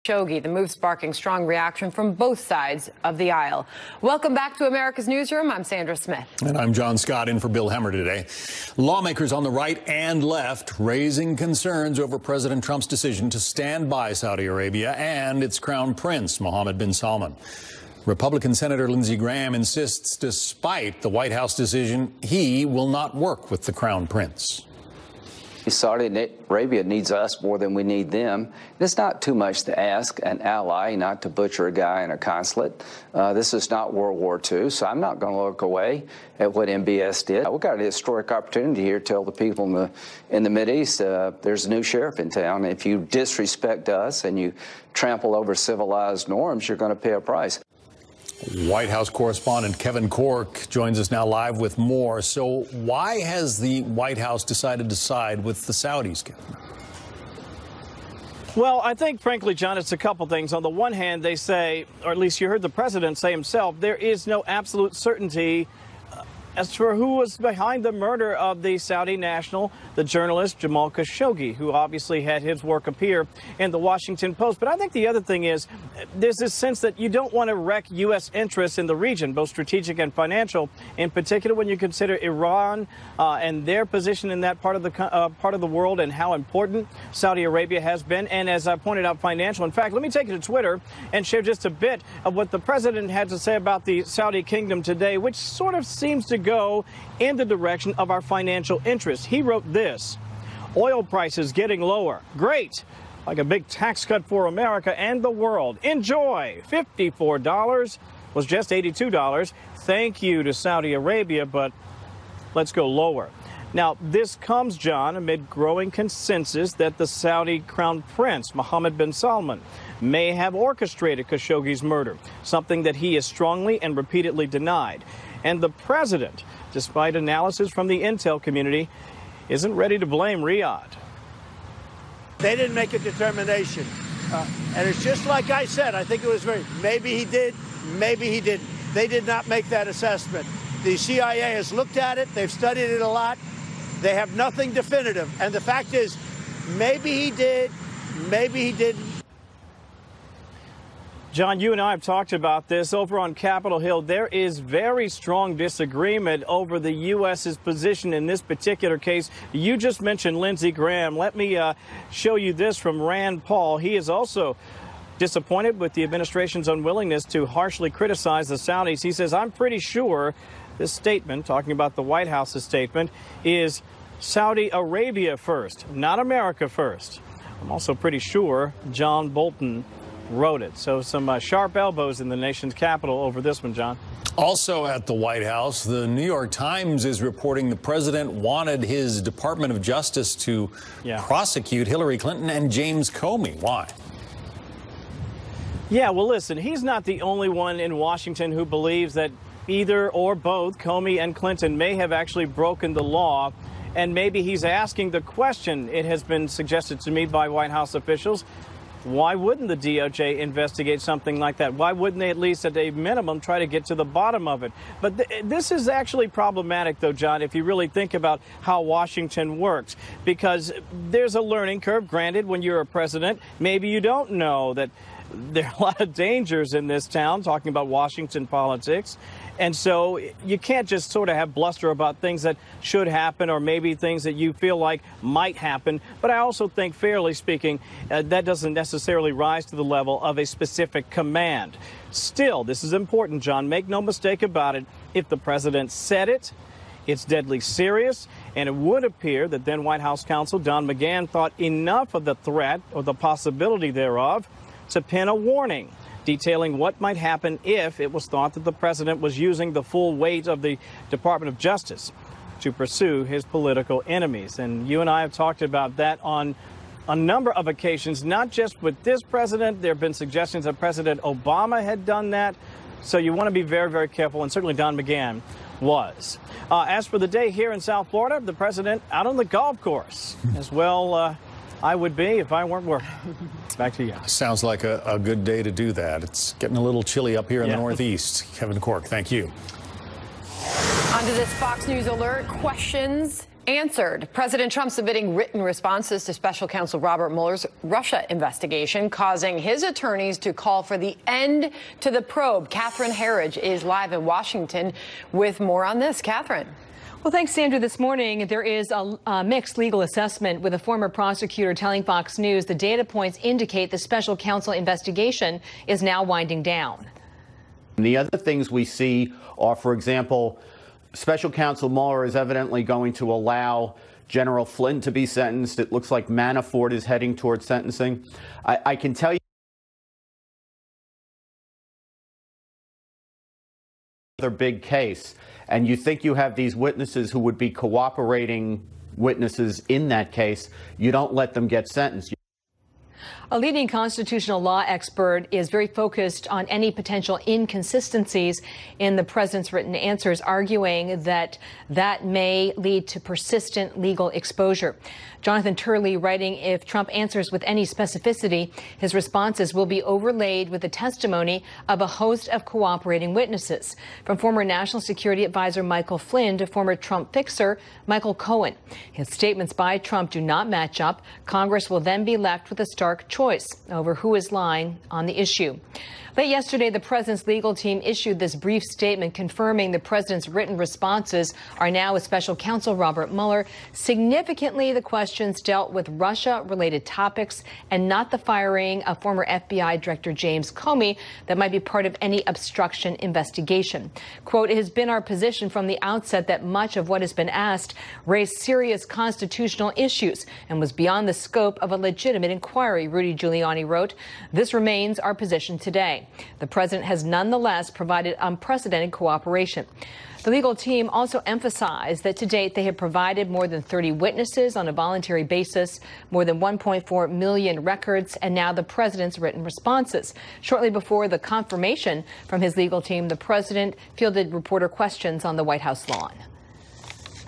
Khashoggi. The move sparking strong reaction from both sides of the aisle. Welcome back to America's Newsroom. I'm Sandra Smith. And I'm John Scott, in for Bill Hemmer today. Lawmakers on the right and left raising concerns over President Trump's decision to stand by Saudi Arabia and its crown prince, Mohammed bin Salman. Republican Senator Lindsey Graham insists, despite the White House decision, he will not work with the crown prince. Saudi Arabia needs us more than we need them. It's not too much to ask an ally not to butcher a guy in a consulate. This is not World War II, so I'm not going to look away at what MBS did. We've got a historic opportunity here to tell the people in the Mideast there's a new sheriff in town. If you disrespect us and you trample over civilized norms, you're going to pay a price. White House correspondent Kevin Corke joins us now live with more. So why has the White House decided to side with the Saudis, Kevin? Well, I think, frankly, John, it's a couple things. On the one hand, they say, or at least you heard the president say himself, there is no absolute certainty as for who was behind the murder of the Saudi national, the journalist Jamal Khashoggi, who obviously had his work appear in the Washington Post. But I think the other thing is there's this sense that you don't want to wreck U.S. interests in the region, both strategic and financial, in particular when you consider Iran and their position in that part of the world and how important Saudi Arabia has been. And as I pointed out, financial. In fact, let me take you to Twitter and share just a bit of what the president had to say about the Saudi kingdom today, which sort of seems to go in the direction of our financial interests. He wrote this: oil prices getting lower. Great. Like a big tax cut for America and the world. Enjoy. $54 was just $82. Thank you to Saudi Arabia, but let's go lower. Now, this comes, John, amid growing consensus that the Saudi crown prince, Mohammed bin Salman, may have orchestrated Khashoggi's murder, something that he has strongly and repeatedly denied. And the president, despite analysis from the intel community, isn't ready to blame Riyadh. They didn't make a determination. And it's just like I said, I think it was maybe he did, maybe he didn't. They did not make that assessment. The CIA has looked at it. They've studied it a lot. They have nothing definitive. And the fact is, maybe he did, maybe he didn't. John, you and I have talked about this over on Capitol Hill. There is very strong disagreement over the U.S.'s position in this particular case. You just mentioned Lindsey Graham. Let me show you this from Rand Paul. He is also disappointed with the administration's unwillingness to harshly criticize the Saudis. He says, I'm pretty sure this statement, talking about the White House's statement, is Saudi Arabia first, not America first. I'm also pretty sure John Bolton wrote it. So some sharp elbows in the nation's capital over this one, John. Also at the White House, the New York Times is reporting the president wanted his Department of Justice to prosecute Hillary Clinton and James Comey. Why? Yeah, well, listen, he's not the only one in Washington who believes that either or both Comey and Clinton may have actually broken the law. And maybe he's asking the question, it has been suggested to me by White House officials, why wouldn't the DOJ investigate something like that? Why wouldn't they at least at a minimum try to get to the bottom of it? But this is actually problematic, though, John, if you really think about how Washington works, because there's a learning curve. Granted, when you're a president, maybe you don't know that there are a lot of dangers in this town, talking about Washington politics. And so you can't just sort of have bluster about things that should happen or maybe things that you feel like might happen. But I also think, fairly speaking, that doesn't necessarily rise to the level of a specific command. Still, this is important, John. Make no mistake about it. If the president said it, it's deadly serious. And it would appear that then White House counsel Don McGahn thought enough of the threat or the possibility thereof to pen a warning detailing what might happen if it was thought that the president was using the full weight of the Department of Justice to pursue his political enemies. And you and I have talked about that on a number of occasions, not just with this president. There have been suggestions that President Obama had done that. So you want to be very, very careful, and certainly Don McGahn was. As for the day here in South Florida, the president out on the golf course as well. I would be if I weren't working. Back to you. Sounds like a good day to do that. It's getting a little chilly up here in the Northeast. Kevin Corke, thank you. On to this Fox News alert. Questions answered. President Trump submitting written responses to special counsel Robert Mueller's Russia investigation, causing his attorneys to call for the end to the probe. Catherine Herridge is live in Washington with more on this. Catherine. Well, thanks, Sandra. This morning, there is a mixed legal assessment, with a former prosecutor telling Fox News the data points indicate the special counsel investigation is now winding down. The other things we see are, for example, special counsel Mueller is evidently going to allow General Flynn to be sentenced. It looks like Manafort is heading towards sentencing. I can tell you another big case, and you think you have these witnesses who would be cooperating witnesses in that case, you don't let them get sentenced. A leading constitutional law expert is very focused on any potential inconsistencies in the president's written answers, arguing that that may lead to persistent legal exposure. Jonathan Turley writing, if Trump answers with any specificity, his responses will be overlaid with the testimony of a host of cooperating witnesses, from former National Security Advisor Michael Flynn to former Trump fixer Michael Cohen. His statements by Trump do not match up. Congress will then be left with a stark choice over who is lying on the issue. Late yesterday, the president's legal team issued this brief statement confirming the president's written responses are now with special counsel Robert Mueller. Significantly, the questions dealt with Russia-related topics and not the firing of former FBI Director James Comey that might be part of any obstruction investigation. Quote, it has been our position from the outset that much of what has been asked raised serious constitutional issues and was beyond the scope of a legitimate inquiry, Rudy Giuliani wrote. This remains our position today. The president has nonetheless provided unprecedented cooperation. The legal team also emphasized that to date they have provided more than 30 witnesses on a voluntary basis, more than 1.4 million records, and now the president's written responses. Shortly before the confirmation from his legal team, the president fielded reporter questions on the White House lawn.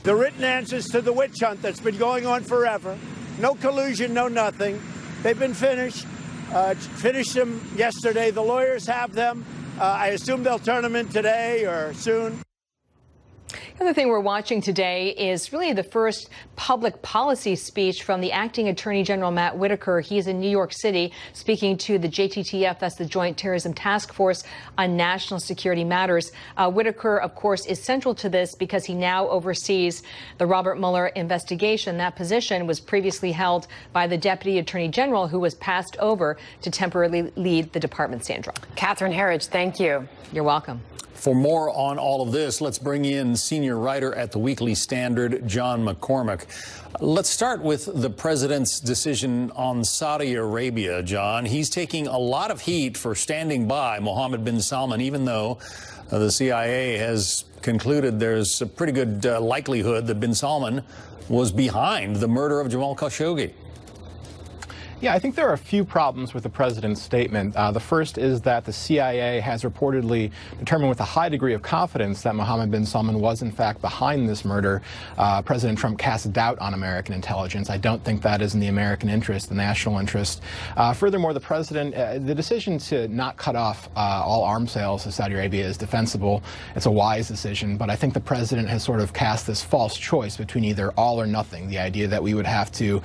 The written answers to the witch hunt that's been going on forever. No collusion, no nothing. They've been finished. Finished them yesterday. The lawyers have them. I assume they'll turn them in today or soon. The other thing we're watching today is really the first public policy speech from the acting Attorney General Matt Whitaker. He's in New York City speaking to the JTTF, that's the Joint Terrorism Task Force on National Security Matters. Whitaker, of course, is central to this because he now oversees the Robert Mueller investigation. That position was previously held by the Deputy Attorney General, who was passed over to temporarily lead the department. Sandra. Catherine Herridge, thank you. You're welcome. For more on all of this, let's bring in senior writer at the Weekly Standard, John McCormick. Let's start with the president's decision on Saudi Arabia, John. He's taking a lot of heat for standing by Mohammed bin Salman, even though the CIA has concluded there's a pretty good likelihood that bin Salman was behind the murder of Jamal Khashoggi. Yeah, I think there are a few problems with the president's statement. The first is that the CIA has reportedly determined with a high degree of confidence that Mohammed bin Salman was in fact behind this murder. President Trump cast doubt on American intelligence. I don't think that is in the American interest, the national interest. Furthermore, the president, the decision to not cut off all arms sales to Saudi Arabia is defensible. It's a wise decision, but I think the president has sort of cast this false choice between either all or nothing. The idea that we would have to,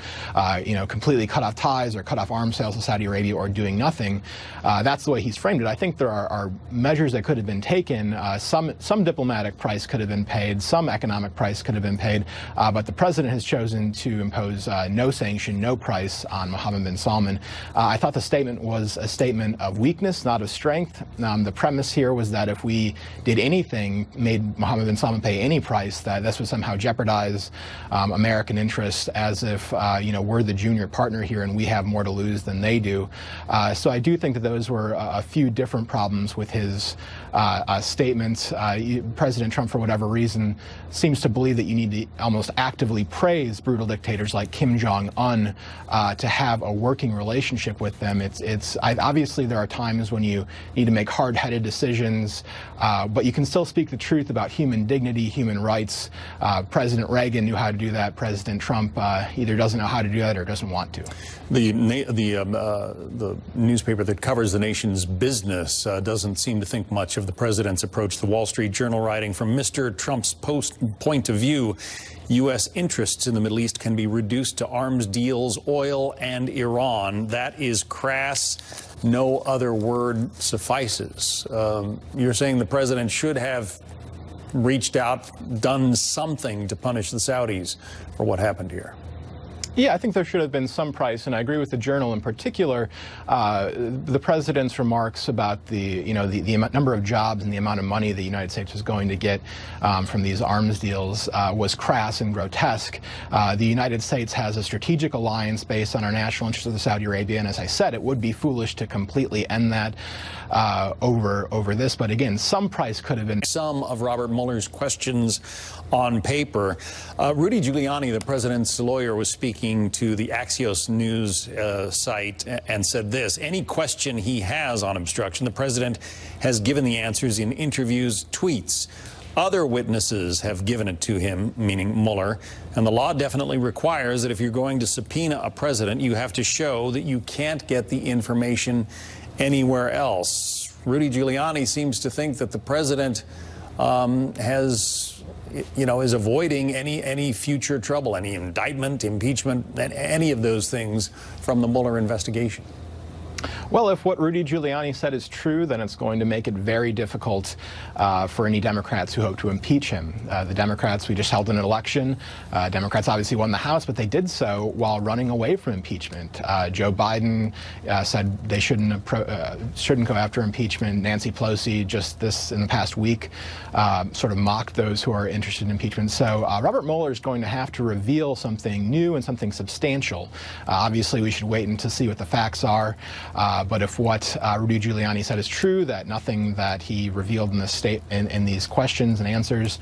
completely cut off ties or cut off arms sales to Saudi Arabia or doing nothing. That's the way he's framed it. I think there are measures that could have been taken. Some diplomatic price could have been paid. Some economic price could have been paid. But the president has chosen to impose no sanction, no price on Mohammed bin Salman. I thought the statement was a statement of weakness, not of strength. The premise here was that if we did anything, made Mohammed bin Salman pay any price, that this would somehow jeopardize American interests, as if we're the junior partner here and we have more to lose than they do. So I do think that those were a few different problems with his statements. President Trump, for whatever reason, seems to believe that you need to almost actively praise brutal dictators like Kim Jong-un to have a working relationship with them. Obviously there are times when you need to make hard-headed decisions, but you can still speak the truth about human dignity, human rights. President Reagan knew how to do that. President Trump either doesn't know how to do that or doesn't want to. The The newspaper that covers the nation's business doesn't seem to think much of the president's approach. The Wall Street Journal writing, from Mr. Trump's point of view, U.S. interests in the Middle East can be reduced to arms deals, oil, and Iran. That is crass. No other word suffices. You're saying the president should have reached out, done something to punish the Saudis for what happened here. Yeah, I think there should have been some price, and I agree with the Journal in particular. The president's remarks about the number of jobs and the amount of money the United States was going to get from these arms deals was crass and grotesque. The United States has a strategic alliance based on our national interest with Saudi Arabia, and as I said, it would be foolish to completely end that over this. But again, some price could have been. Some of Robert Mueller's questions on paper. Rudy Giuliani, the president's lawyer, was speaking to the Axios news site and said this: any question he has on obstruction, the president has given the answers in interviews, tweets. Other witnesses have given it to him, meaning Mueller, and the law definitely requires that if you're going to subpoena a president, you have to show that you can't get the information anywhere else. Rudy Giuliani seems to think that the president is avoiding any future trouble, any indictment, impeachment, any of those things from the Mueller investigation. Well, if what Rudy Giuliani said is true, then it's going to make it very difficult for any Democrats who hope to impeach him. The Democrats, we just held an election. Democrats obviously won the House, but they did so while running away from impeachment. Joe Biden said they shouldn't go after impeachment. Nancy Pelosi, just in the past week, sort of mocked those who are interested in impeachment. So Robert Mueller is going to have to reveal something new and something substantial. Obviously, we should wait to see what the facts are. But if what Rudy Giuliani said is true, that nothing that he revealed in this in these questions and answers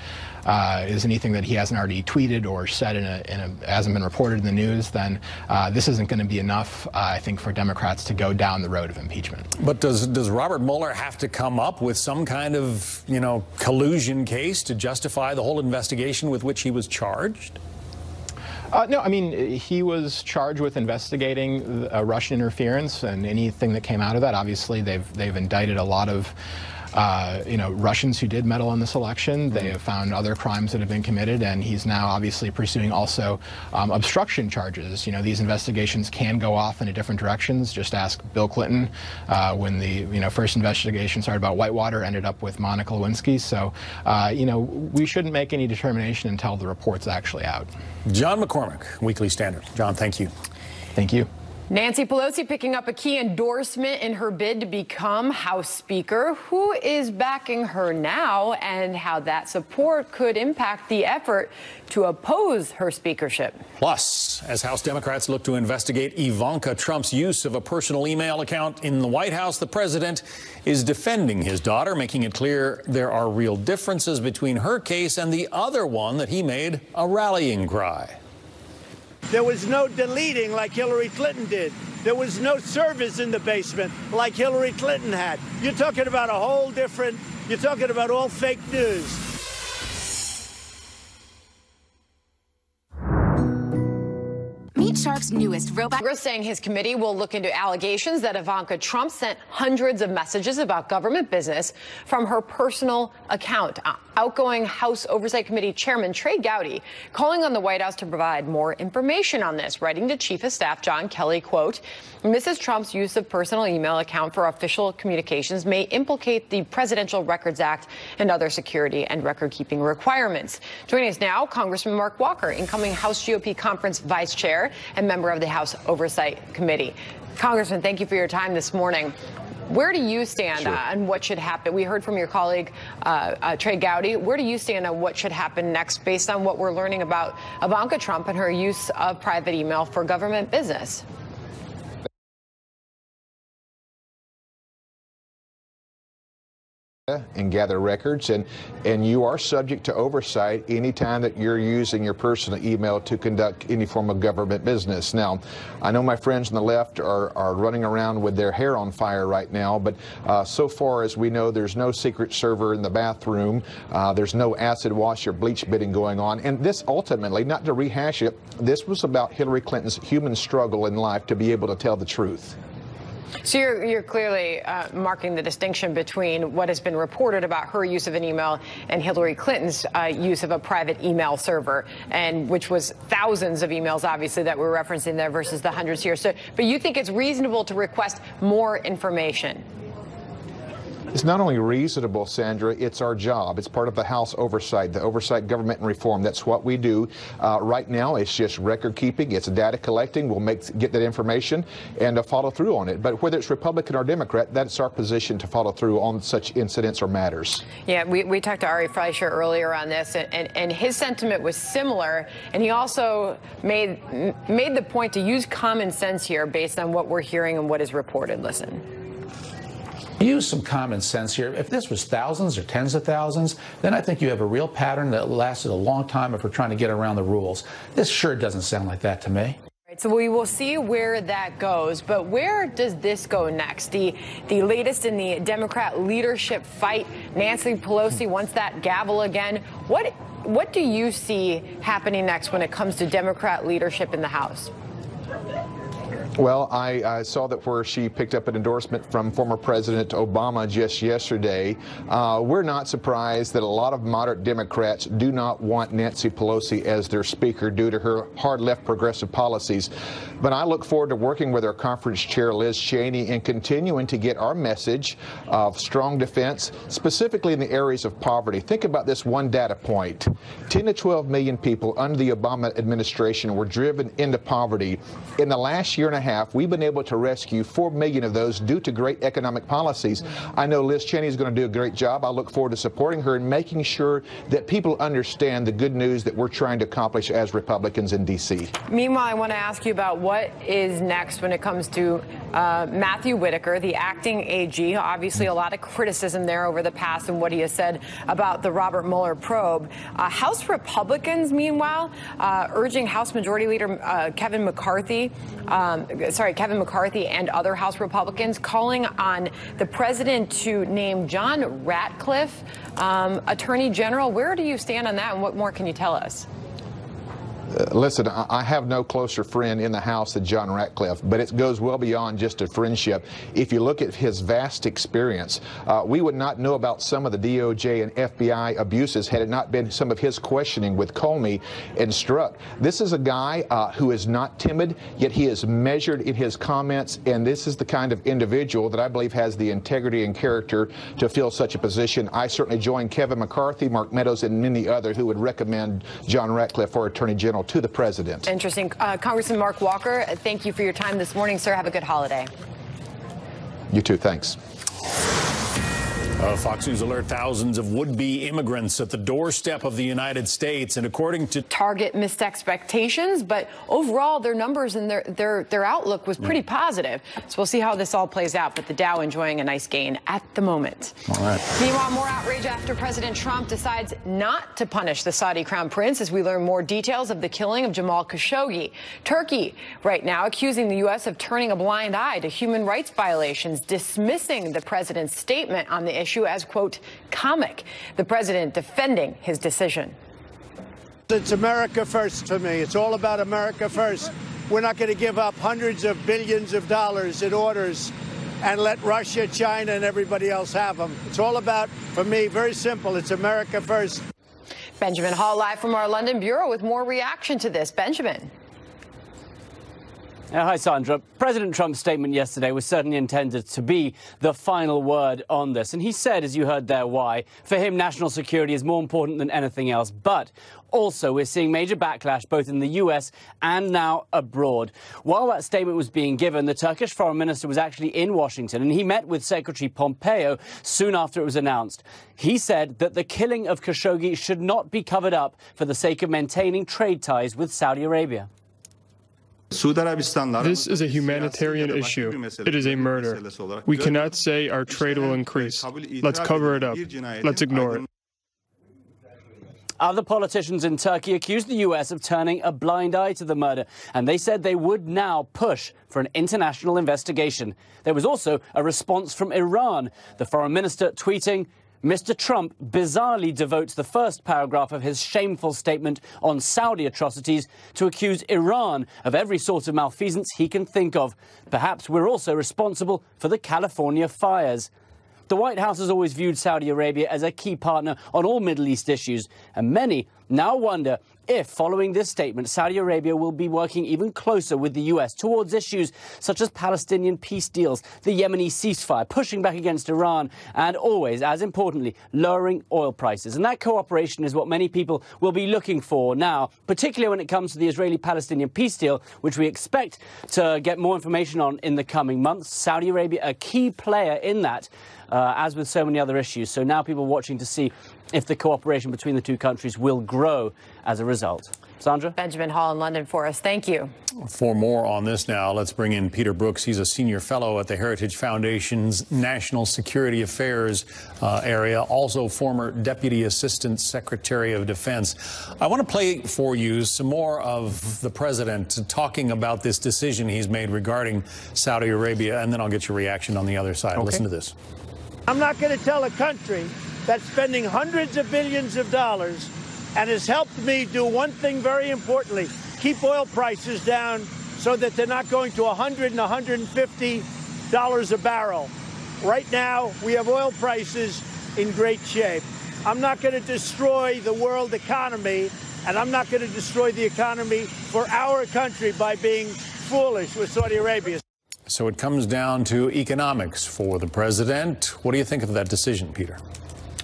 is anything that he hasn't already tweeted or said hasn't been reported in the news, then this isn't going to be enough, I think, for Democrats to go down the road of impeachment. But does Robert Mueller have to come up with some kind of collusion case to justify the whole investigation with which he was charged? No, I mean, he was charged with investigating Russian interference, and anything that came out of that. Obviously, they've indicted a lot of Russians who did meddle in this election. They have found other crimes that have been committed, and he's now obviously pursuing also obstruction charges. These investigations can go off in different directions. Just ask Bill Clinton when the first investigation started about Whitewater, ended up with Monica Lewinsky. So we shouldn't make any determination until the report's actually out. John McCormick, Weekly Standard. John, thank you. Thank you. Nancy Pelosi picking up a key endorsement in her bid to become House Speaker. Who is backing her now, and how that support could impact the effort to oppose her speakership? Plus, as House Democrats look to investigate Ivanka Trump's use of a personal email account in the White House, the president is defending his daughter, making it clear there are real differences between her case and the other one that he made a rallying cry. There was no deleting like Hillary Clinton did. There was no servers in the basement like Hillary Clinton had. You're talking about a whole different, you're talking about all fake news. Meet Shark's newest robot. Congress saying his committee will look into allegations that Ivanka Trump sent hundreds of messages about government business from her personal account. Outgoing House Oversight Committee Chairman Trey Gowdy calling on the White House to provide more information on this, writing to Chief of Staff John Kelly, quote, Mrs. Trump's use of personal email account for official communications may implicate the Presidential Records Act and other security and record-keeping requirements. Joining us now, Congressman Mark Walker, incoming House GOP Conference Vice Chair and member of the House Oversight Committee. Congressman, thank you for your time this morning. Where do you stand on what should happen? We heard from your colleague, Trey Gowdy. Where do you stand on what should happen next based on what we're learning about Ivanka Trump and her use of private email for government business? and gather records, and you are subject to oversight anytime that you're using your personal email to conduct any form of government business. Now, I know my friends on the left are running around with their hair on fire right now, but so far as we know, there's no secret server in the bathroom. There's no acid wash or bleach bidding going on. And this ultimately, not to rehash it, this was about Hillary Clinton's human struggle in life to be able to tell the truth. So you're clearly marking the distinction between what has been reported about her use of an email and Hillary Clinton's use of a private email server, and which was thousands of emails, obviously, that we're referencing there versus the hundreds here. So, but you think it's reasonable to request more information? It's not only reasonable, Sandra, it's our job. It's part of the House oversight, the Oversight, Government and Reform. That's what we do. Right now, it's just record keeping. It's data collecting. We'll get that information and follow through on it. But whether it's Republican or Democrat, that's our position to follow through on such incidents or matters. Yeah, we talked to Ari Fleischer earlier on this, and his sentiment was similar. And he also made the point to use common sense here based on what we're hearing and what is reported. Listen. Use some common sense here. If this was thousands or tens of thousands, then I think you have a real pattern that lasted a long time if we're trying to get around the rules. This sure doesn't sound like that to me. So we will see where that goes, but where does this go next? The latest in the Democrat leadership fight. Nancy Pelosi wants that gavel again. What do you see happening next when it comes to Democrat leadership in the House? Well, I saw that where she picked up an endorsement from former President Obama just yesterday. We're not surprised that a lot of moderate Democrats do not want Nancy Pelosi as their speaker due to her hard left progressive policies. But I look forward to working with our conference chair, Liz Cheney, and continuing to get our message of strong defense, specifically in the areas of poverty. Think about this one data point. 10 to 12 million people under the Obama administration were driven into poverty. In the last year and a half, we've been able to rescue 4 million of those due to great economic policies. I know Liz Cheney is going to do a great job. I look forward to supporting her and making sure that people understand the good news that we're trying to accomplish as Republicans in D.C. Meanwhile, I want to ask you about what is next when it comes to Matthew Whitaker, the acting AG. Obviously, a lot of criticism there over the past and what he has said about the Robert Mueller probe. House Republicans, meanwhile, urging House Majority Leader Kevin McCarthy and other House Republicans calling on the president to name John Ratcliffe Attorney General. Where do you stand on that, and what more can you tell us? Listen, I have no closer friend in the House than John Ratcliffe, but it goes well beyond just a friendship. If you look at his vast experience, we would not know about some of the DOJ and FBI abuses had it not been some of his questioning with Comey and Strzok. This is a guy who is not timid, yet he is measured in his comments, and this is the kind of individual that I believe has the integrity and character to fill such a position. I certainly join Kevin McCarthy, Mark Meadows, and many others who would recommend John Ratcliffe for Attorney General to the president. Interesting. Congressman Mark Walker, thank you for your time this morning, sir. Have a good holiday. You too. Thanks. Fox News alert thousands of would-be immigrants at the doorstep of the United States, and according to Target missed expectations, but overall their numbers and their outlook was pretty positive. So we'll see how this all plays out, but the Dow enjoying a nice gain at the moment. All right. Meanwhile, more outrage after President Trump decides not to punish the Saudi crown prince as we learn more details of the killing of Jamal Khashoggi. Turkey right now accusing the U.S. of turning a blind eye to human rights violations, dismissing the president's statement on the issue as, quote, comic. The president defending his decision. It's America first for me. It's all about America first. We're not going to give up hundreds of billions of dollars in orders and let Russia, China, and everybody else have them. It's all about, for me, very simple. It's America first. Benjamin Hall live from our London bureau with more reaction to this. Benjamin. Hi, Sandra. President Trump's statement yesterday was certainly intended to be the final word on this. And he said, as you heard there, why. For him, national security is more important than anything else. But also, we're seeing major backlash both in the U.S. and now abroad. While that statement was being given, the Turkish foreign minister was actually in Washington, and he met with Secretary Pompeo soon after it was announced. He said that the killing of Khashoggi should not be covered up for the sake of maintaining trade ties with Saudi Arabia. This is a humanitarian issue. It is a murder. We cannot say our trade will increase. Let's cover it up. Let's ignore it. Other politicians in Turkey accused the U.S. of turning a blind eye to the murder, and they said they would now push for an international investigation. There was also a response from Iran, the foreign minister tweeting, Mr. Trump bizarrely devotes the first paragraph of his shameful statement on Saudi atrocities to accuse Iran of every sort of malfeasance he can think of. Perhaps we're also responsible for the California fires. The White House has always viewed Saudi Arabia as a key partner on all Middle East issues, and many now wonder if, following this statement, Saudi Arabia will be working even closer with the U.S. towards issues such as Palestinian peace deals, the Yemeni ceasefire, pushing back against Iran, and always, as importantly, lowering oil prices. And that cooperation is what many people will be looking for now, particularly when it comes to the Israeli-Palestinian peace deal, which we expect to get more information on in the coming months. Saudi Arabia, a key player in that, as with so many other issues. So now people watching to see if the cooperation between the two countries will grow as a result. Sandra? Benjamin Hall in London for us. Thank you. For more on this now, let's bring in Peter Brooks. He's a senior fellow at the Heritage Foundation's National Security Affairs area, also former Deputy Assistant Secretary of Defense. I want to play for you some more of the president talking about this decision he's made regarding Saudi Arabia, and then I'll get your reaction on the other side. Okay. Listen to this. I'm not going to tell a country that's spending hundreds of billions of dollars and has helped me do one thing very importantly, keep oil prices down so that they're not going to $100 and $150 a barrel. Right now, we have oil prices in great shape. I'm not going to destroy the world economy, and I'm not going to destroy the economy for our country by being foolish with Saudi Arabia. So it comes down to economics for the president. What do you think of that decision, Peter?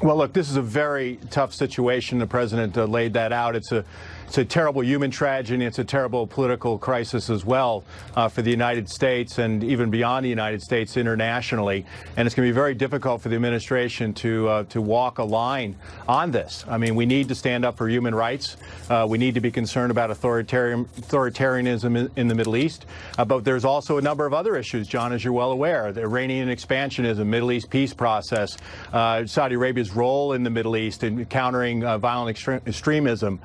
Well, look, this is a very tough situation. The president laid that out. It's a terrible human tragedy. It's a terrible political crisis as well for the United States and even beyond the United States internationally. And it's going to be very difficult for the administration to walk a line on this. I mean, we need to stand up for human rights. We need to be concerned about authoritarianism in the Middle East. But there's also a number of other issues, John, as you're well aware. The Iranian expansionism, Middle East peace process, Saudi Arabia's role in the Middle East in countering violent extremism.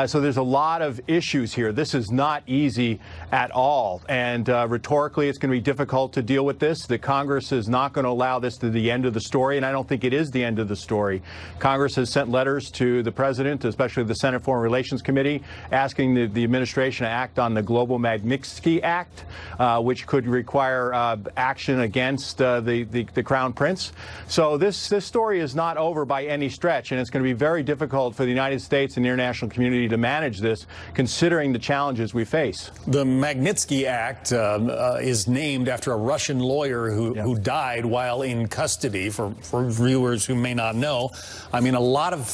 So there's a lot of issues here. This is not easy at all. And rhetorically, it's going to be difficult to deal with this. The Congress is not going to allow this to be the end of the story, and I don't think it is the end of the story. Congress has sent letters to the president, especially the Senate Foreign Relations Committee, asking the administration to act on the Global Magnitsky Act, which could require action against the Crown Prince. So this story is not over by any stretch, and it's going to be very difficult for the United States and the international community to manage this, considering the challenges we face. The Magnitsky Act is named after a Russian lawyer who died while in custody. For viewers who may not know, I mean, a lot of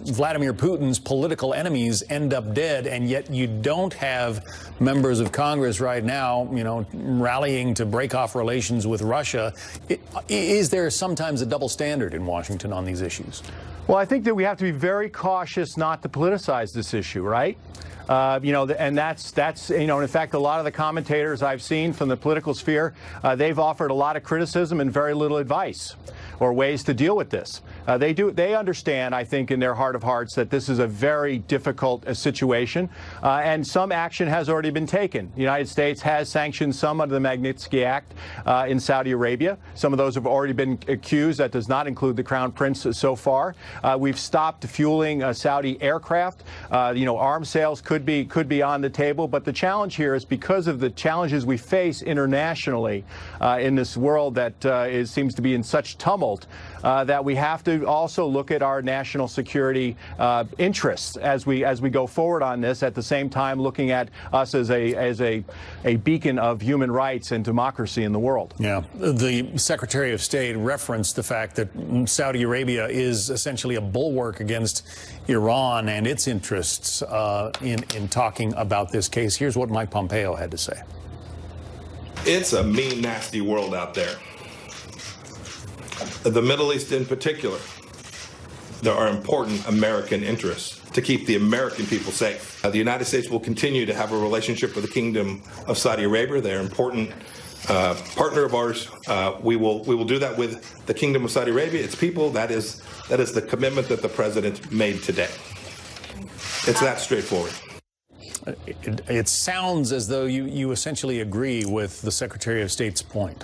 Vladimir Putin's political enemies end up dead, and yet you don't have members of Congress right now, you know, rallying to break off relations with Russia. Is there sometimes a double standard in Washington on these issues? Well, I think that we have to be very cautious not to politicize this issue, right? And that's in fact, a lot of the commentators I've seen from the political sphere, they've offered a lot of criticism and very little advice or ways to deal with this. They understand, I think, in their heart of hearts that this is a very difficult situation, and some action has already been taken. The United States has sanctioned some under the Magnitsky Act in Saudi Arabia. Some of those have already been accused. That does not include the Crown Prince so far. We've stopped fueling Saudi aircraft. Arms sales could be on the table, but the challenge here is because of the challenges we face internationally in this world that seems to be in such tumult, that we have to also look at our national security interests as we go forward on this, at the same time looking at us as a beacon of human rights and democracy in the world. Yeah. The Secretary of State referenced the fact that Saudi Arabia is essentially a bulwark against Iran and its interests in talking about this case. Here's what Mike Pompeo had to say. It's a mean, nasty world out there. The Middle East in particular, there are important American interests to keep the American people safe. The United States will continue to have a relationship with the Kingdom of Saudi Arabia. They're an important partner of ours. We will do that with the Kingdom of Saudi Arabia, its people. That is the commitment that the president made today. It's that straightforward. It sounds as though you essentially agree with the Secretary of State's point.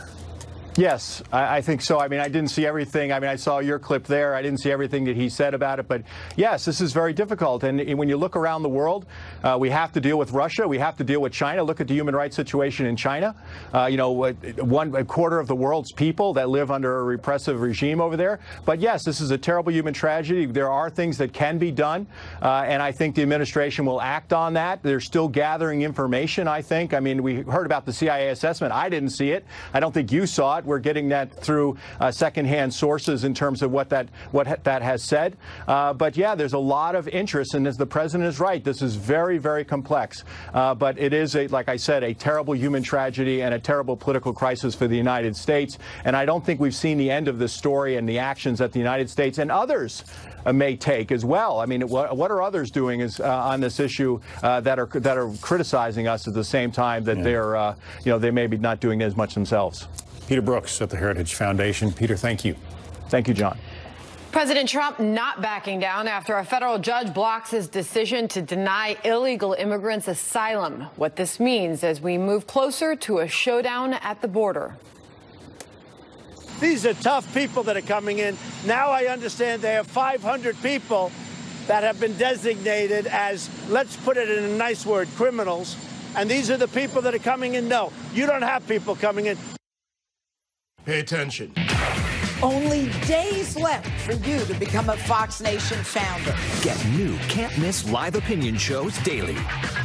Yes, I think so. I mean, I didn't see everything. I mean, I saw your clip there. I didn't see everything that he said about it. But yes, this is very difficult. And when you look around the world, we have to deal with Russia. We have to deal with China. Look at the human rights situation in China. You know, a quarter of the world's people that live under a repressive regime over there. But yes, this is a terrible human tragedy. There are things that can be done. And I think the administration will act on that. They're still gathering information, I think. I mean, we heard about the CIA assessment. I didn't see it. I don't think you saw it. We're getting that through secondhand sources in terms of what that has said. But yeah, there's a lot of interest, and as the president is right, this is very, very complex. But it is, like I said, a terrible human tragedy and a terrible political crisis for the United States. And I don't think we've seen the end of this story and the actions that the United States and others may take as well. I mean, what are others doing on this issue that are criticizing us at the same time that they're, they may be not doing as much themselves. Peter Brooks at the Heritage Foundation. Peter, thank you. Thank you, John. President Trump not backing down after a federal judge blocks his decision to deny illegal immigrants asylum. What this means as we move closer to a showdown at the border. These are tough people that are coming in. Now I understand they have 500 people that have been designated as, let's put it in a nice word, criminals. And these are the people that are coming in. No, you don't have people coming in. Pay attention. Only days left for you to become a Fox Nation founder. Get new can't-miss live opinion shows daily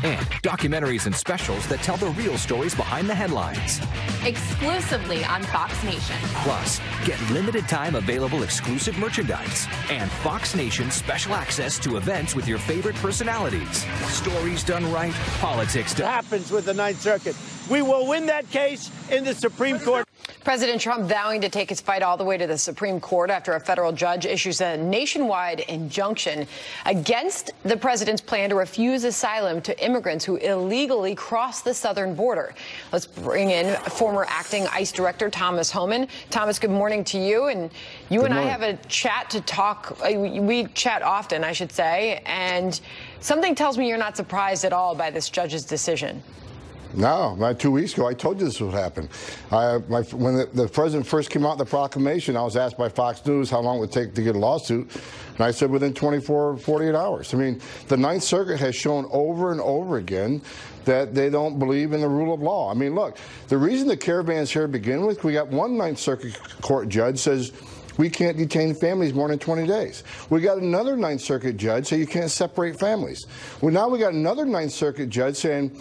and documentaries and specials that tell the real stories behind the headlines. Exclusively on Fox Nation. Plus, get limited-time available exclusive merchandise and Fox Nation special access to events with your favorite personalities. Stories done right, politics done. What happens with the Ninth Circuit? We will win that case in the Supreme Court. President Trump vowing to take his fight all the way to the Supreme Court after a federal judge issues a nationwide injunction against the president's plan to refuse asylum to immigrants who illegally cross the southern border. Let's bring in former acting ICE Director Thomas Homan. Thomas, good morning to you. And you and I have a chat to talk. We chat often, I should say. And something tells me you're not surprised at all by this judge's decision. No, about 2 weeks ago, I told you this would happen. When the president first came out with the proclamation, I was asked by Fox News how long it would take to get a lawsuit, and I said within 24, 48 hours. I mean, the Ninth Circuit has shown over and over again that they don't believe in the rule of law. I mean, look, the reason the caravan's here to begin with, we got one Ninth Circuit court judge says we can't detain families more than 20 days. We got another Ninth Circuit judge say you can't separate families. Well, now we got another Ninth Circuit judge saying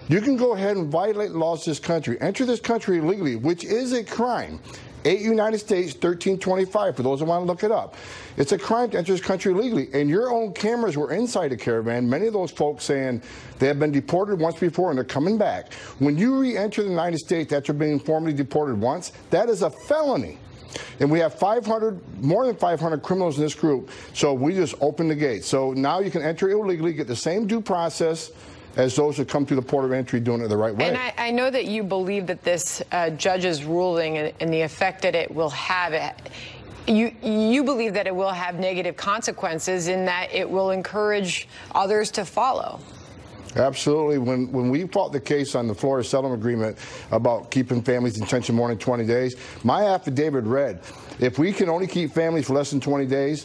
you can go ahead and violate laws of this country, enter this country illegally, which is a crime. 8 United States 1325, for those who want to look it up. It's a crime to enter this country illegally. And your own cameras were inside the caravan. Many of those folks saying they have been deported once before and they're coming back. When you re-enter the United States after being formally deported once, that is a felony. And we have more than 500 criminals in this group. So we just opened the gate. So now you can enter illegally, get the same due process as those who come through the port of entry doing it the right way. And I know that you believe that this judge's ruling and the effect that it will have, you believe that it will have negative consequences in that it will encourage others to follow. Absolutely. When we fought the case on the Florida settlement agreement about keeping families in detention more than 20 days, my affidavit read, if we can only keep families for less than 20 days,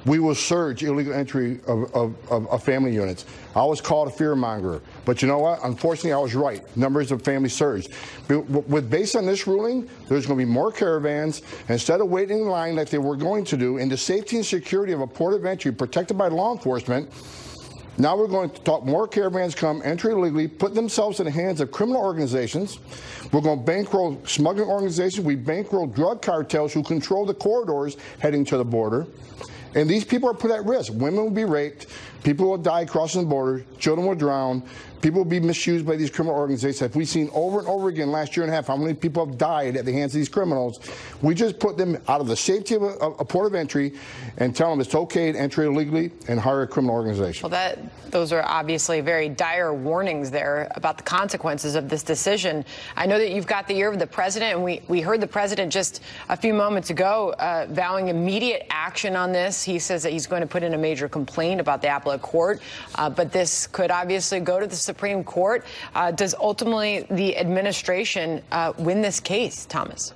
we will surge illegal entry of family units. I was called a fearmonger, but you know what? Unfortunately, I was right. Numbers of families surged. Based on this ruling, there's going to be more caravans. Instead of waiting in line like they were going to do, in the safety and security of a port of entry protected by law enforcement, now we're going to talk more caravans come, enter illegally, put themselves in the hands of criminal organizations. We're going to bankroll smuggling organizations. We bankroll drug cartels who control the corridors heading to the border. And these people are put at risk. Women will be raped. People will die crossing the border. Children will drown. people will be misused by these criminal organizations. If we've seen over and over again last year and a half how many people have died at the hands of these criminals, we just put them out of the safety of a port of entry and tell them it's okay to enter illegally and hire a criminal organization. Well, those are obviously very dire warnings there about the consequences of this decision. I know that you've got the ear of the president, and we heard the president just a few moments ago vowing immediate action on this. He says that he's going to put in a major complaint about the appellate court, but this could obviously go to the Supreme Court. Does ultimately the administration win this case, Thomas?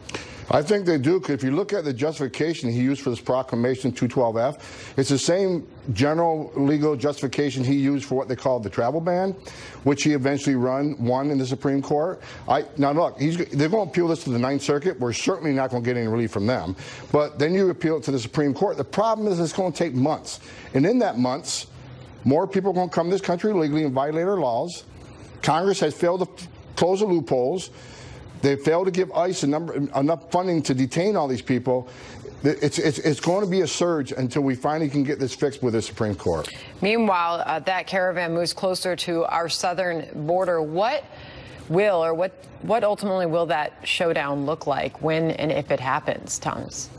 I think they do, because if you look at the justification he used for this proclamation 212F, it's the same general legal justification he used for what they call the travel ban, which he eventually won in the Supreme Court. Now look, they're going to appeal this to the Ninth Circuit. We're certainly not going to get any relief from them. But then you appeal it to the Supreme Court. The problem is it's going to take months. And in that months, more people are going to come to this country illegally and violate our laws. Congress has failed to close the loopholes. They failed to give ICE enough funding to detain all these people. It's going to be a surge until we finally can get this fixed with the Supreme Court. Meanwhile, that caravan moves closer to our southern border. What ultimately will that showdown look like when and if it happens, Thomas?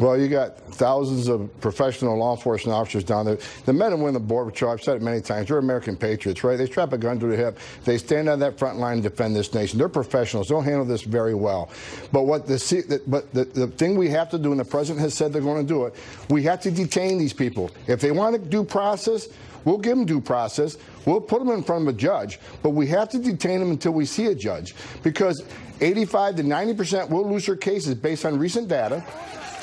Well, you got thousands of professional law enforcement officers down there. The men and women of the Border Patrol, I've said it many times, they're American patriots, right? They strap a gun to their hip. They stand on that front line and defend this nation. They're professionals. They'll handle this very well. But the thing we have to do, and the president has said they're going to do it, we have to detain these people. If they want due process, we'll give them due process. We'll put them in front of a judge, but we have to detain them until we see a judge, because 85 to 90% will lose their cases based on recent data.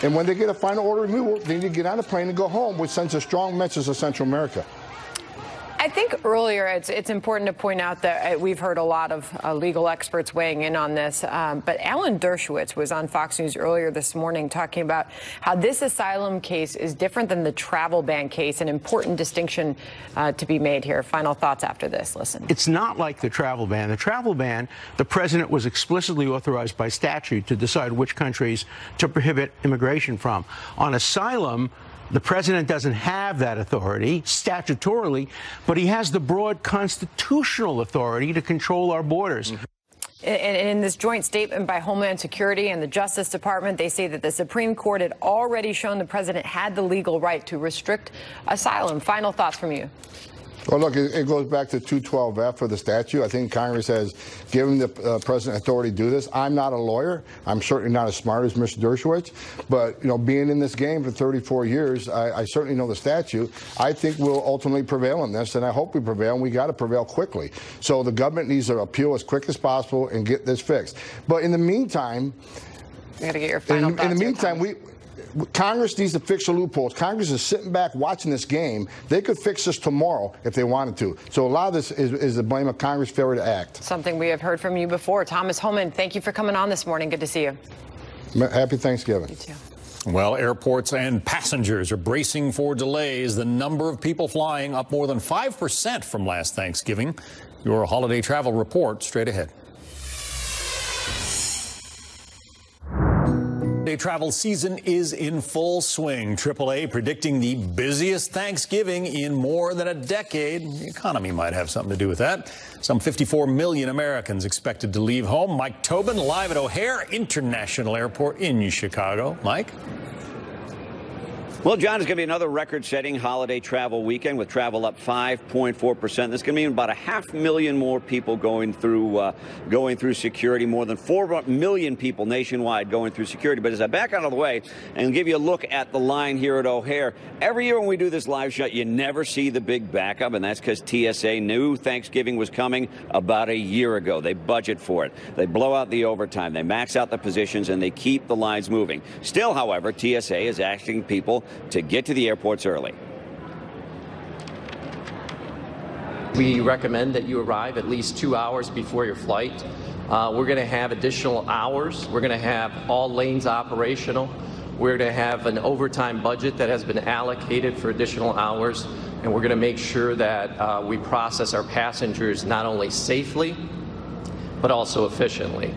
And when they get a final order removal, they need to get on a plane and go home, which sends a strong message to Central America. I think earlier it's important to point out that we've heard a lot of legal experts weighing in on this, but Alan Dershowitz was on Fox News earlier this morning talking about how this asylum case is different than the travel ban case, an important distinction to be made here. Final thoughts after this. Listen. It's not like the travel ban. The travel ban, the president was explicitly authorized by statute to decide which countries to prohibit immigration from. On asylum, the president doesn't have that authority statutorily, but he has the broad constitutional authority to control our borders. And in this joint statement by Homeland Security and the Justice Department, they say that the Supreme Court had already shown the president had the legal right to restrict asylum. Final thoughts from you. Well, look, it goes back to 212F for the statute. I think Congress has given the president authority to do this. I'm not a lawyer. I'm certainly not as smart as Mr. Dershowitz. But, you know, being in this game for 34 years, I certainly know the statute. I think we'll ultimately prevail in this, and I hope we prevail, and we got to prevail quickly. So the government needs to appeal as quick as possible and get this fixed. But in the meantime, you got to get your final thoughts. In the meantime, Congress needs to fix the loopholes. Congress is sitting back watching this game. They could fix this tomorrow if they wanted to. So a lot of this is the blame of Congress' failure to act. Something we have heard from you before. Thomas Homan, thank you for coming on this morning. Good to see you. Happy Thanksgiving. You too. Well, airports and passengers are bracing for delays. The number of people flying up more than 5% from last Thanksgiving. Your holiday travel report straight ahead. Travel season is in full swing. AAA predicting the busiest Thanksgiving in more than a decade. The economy might have something to do with that. Some 54 million Americans expected to leave home. Mike Tobin live at O'Hare International Airport in Chicago. Mike? Well, John, it's going to be another record-setting holiday travel weekend with travel up 5.4%. There's going to be about 500,000 more people going through security, more than 4 million people nationwide going through security. But as I back out of the way and give you a look at the line here at O'Hare, every year when we do this live shot, you never see the big backup, and that's because TSA knew Thanksgiving was coming about a year ago. They budget for it. They blow out the overtime. They max out the positions, and they keep the lines moving. Still, however, TSA is asking people to get to the airports early. We recommend that you arrive at least 2 hours before your flight. We're going to have additional hours. We're going to have all lanes operational. We're going to have an overtime budget that has been allocated for additional hours. And we're going to make sure that we process our passengers not only safely, but also efficiently.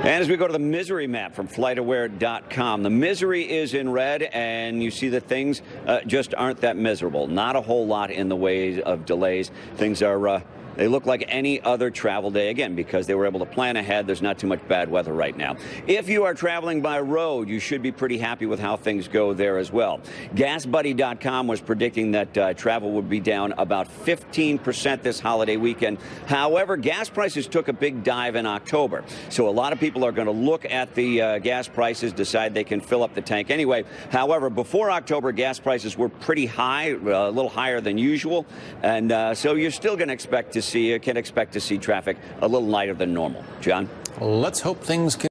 And as we go to the misery map from FlightAware.com, the misery is in red, and you see that things just aren't that miserable. Not a whole lot in the way of delays. Things are they look like any other travel day, again, because they were able to plan ahead. There's not too much bad weather right now. If you are traveling by road, you should be pretty happy with how things go there as well. GasBuddy.com was predicting that travel would be down about 15% this holiday weekend. However, gas prices took a big dive in October. So a lot of people are going to look at the gas prices, decide they can fill up the tank anyway. However, before October, gas prices were pretty high, a little higher than usual. And so you're still going to expect to see traffic a little lighter than normal. John? Let's hope things can